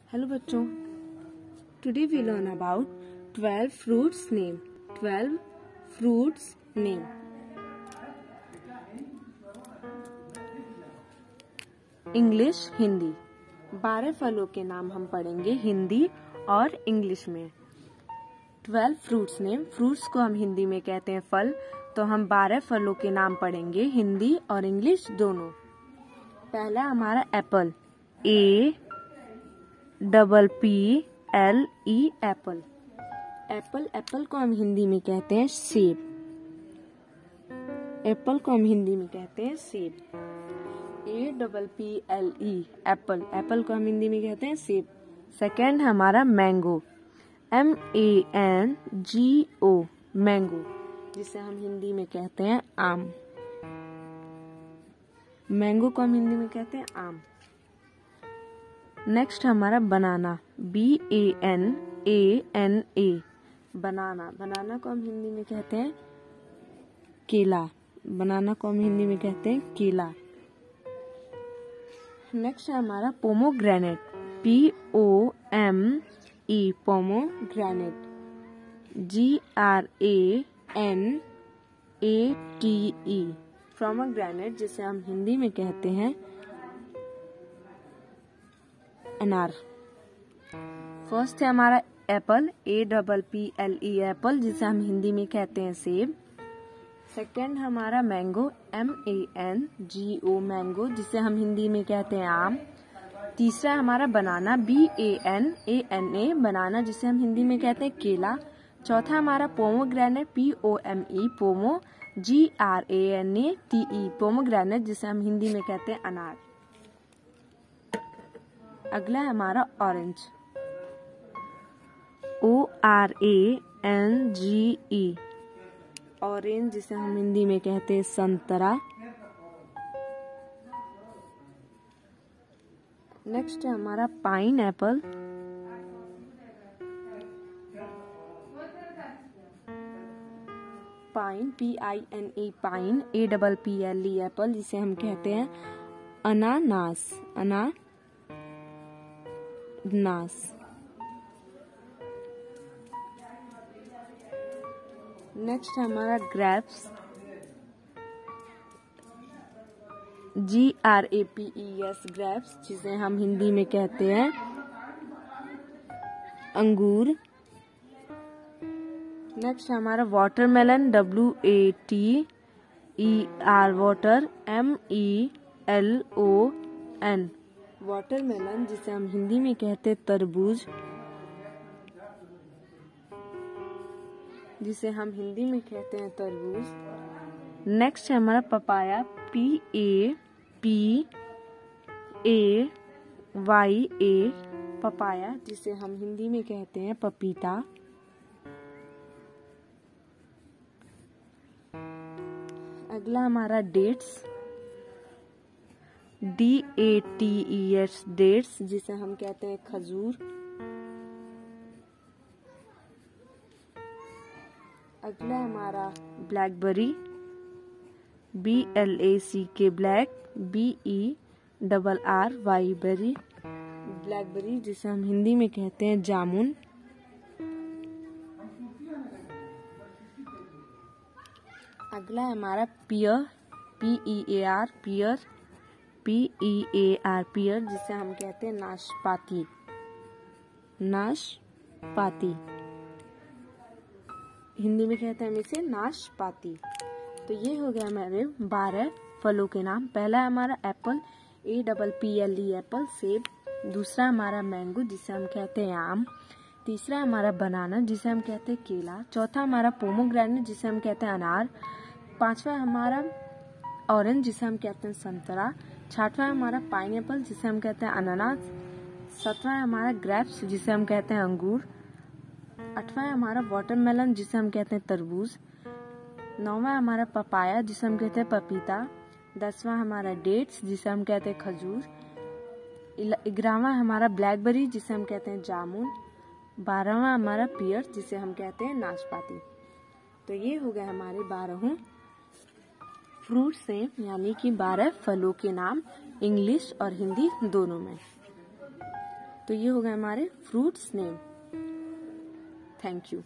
Hello बच्चों, today we learn about 12 fruits name. 12 fruits name. English, Hindi. 12 फलों के नाम हम पढ़ेंगे हिंदी और इंग्लिश में। 12 फ्रूट्स नेम। फ्रूट्स को हम हिंदी में कहते हैं फल, तो हम 12 फलों के नाम पढ़ेंगे हिंदी और इंग्लिश दोनों। पहला हमारा एप्पल, APPLE एप्पल। एप्पल को हम हिंदी में कहते हैं सेब। एप्पल को हम हिंदी में कहते हैं सेब। APPLE एप्पल को हम हिंदी में कहते हैं सेब। सेकेंड हमारा मैंगो, MANGO मैंगो, जिसे हम हिंदी में कहते हैं आम। मैंगो को हम हिंदी में कहते हैं आम। नेक्स्ट हमारा बनाना, BANANA बनाना को हम हिंदी में कहते हैं केला। बनाना को हम हिंदी में कहते हैं केला। नेक्स्ट है हमारा pomegranate, POME pomegranate, GRANATE pomegranate, जिसे हम हिंदी में कहते हैं अनार। फर्स्ट है हमारा एप्पल, APPLE एप्पल, जिसे हम हिंदी में कहते हैं सेब। सेकेंड हमारा मैंगो, MANGO मैंगो, जिसे हम हिंदी में कहते हैं आम। तीसरा हमारा बनाना, BANANA बनाना, जिसे हम हिंदी में कहते हैं केला। चौथा हमारा पोमोग्रेनेट, POME पोमो, GRANATE पोमोग्रेनेट, जिसे हम हिंदी में कहते हैं अनार। अगला है हमारा ऑरेंज, ORANGE ऑरेंज, जिसे हम हिंदी में कहते हैं संतरा। नेक्स्ट है हमारा pine Apple, pine, PINE pine, APPLE Apple, जिसे हम कहते हैं अनानास। नेक्स्ट हमारा ग्रेप्स, GRAPES ग्रेप्स, जिसे हम हिंदी में कहते हैं अंगूर। नेक्स्ट हमारा watermelon, WATER water, MELON watermelon, जिसे हम हिंदी में कहते हैं तरबूज। नेक्स्ट है हमारा पपाया, PAPAYA पपाया, जिसे हम हिंदी में कहते हैं पपीता। अगला हमारा डेट्स, DATES डेट्स, जिसे हम कहते हैं खजूर। अगला हमारा blackberry, BLACK black, BERRY berry, blackberry, जिसे हम हिंदी में कहते हैं जामुन। अगला है हमारा पियर, PEAR पियर, जिसे हम कहते हैं नाशपाती। हिंदी में कहते हैं हम इसे नाशपाती। तो ये हो गया हमारे 12 फलों के नाम। पहला है हमारा एप्पल, APPLE एप्पल, सेब। दूसरा हमारा मैंगो, जिसे हम कहते हैं आम। तीसरा हमारा बनाना, जिसे हम कहते हैं केला। चौथा हमारा पोमोग्रेनेट, जिसे हम कहते हैं अनार। पांचवा हमारा ऑरेंज, जिसे हम कहते हैं संतरा। छठवां हमारा पाइनएप्पल, जिसे हम कहते हैं अनानास। सातवां हमारा ग्रेप्स, जिसे हम कहते हैं अंगूर। आठवां हमारा वाटरमेलन, जिसे हम कहते हैं तरबूज। नौवां हमारा पपाया, जिसे हम कहते हैं पपीता। 10वां हमारा डेट्स, जिसे हम कहते हैं खजूर। 11वां हमारा ब्लैकबेरी, जिसे हम कहते हैं जामुन। 12वां हमारा पियर, जिसे हम कहते हैं नाशपाती। तो ये हो गया हमारे 12 फ्रूट्स नेम, यानी कि 12 फलों के नाम इंग्लिश और हिंदी दोनों में। तो ये हो गए हमारे फ्रूट्स नेम। Thank you.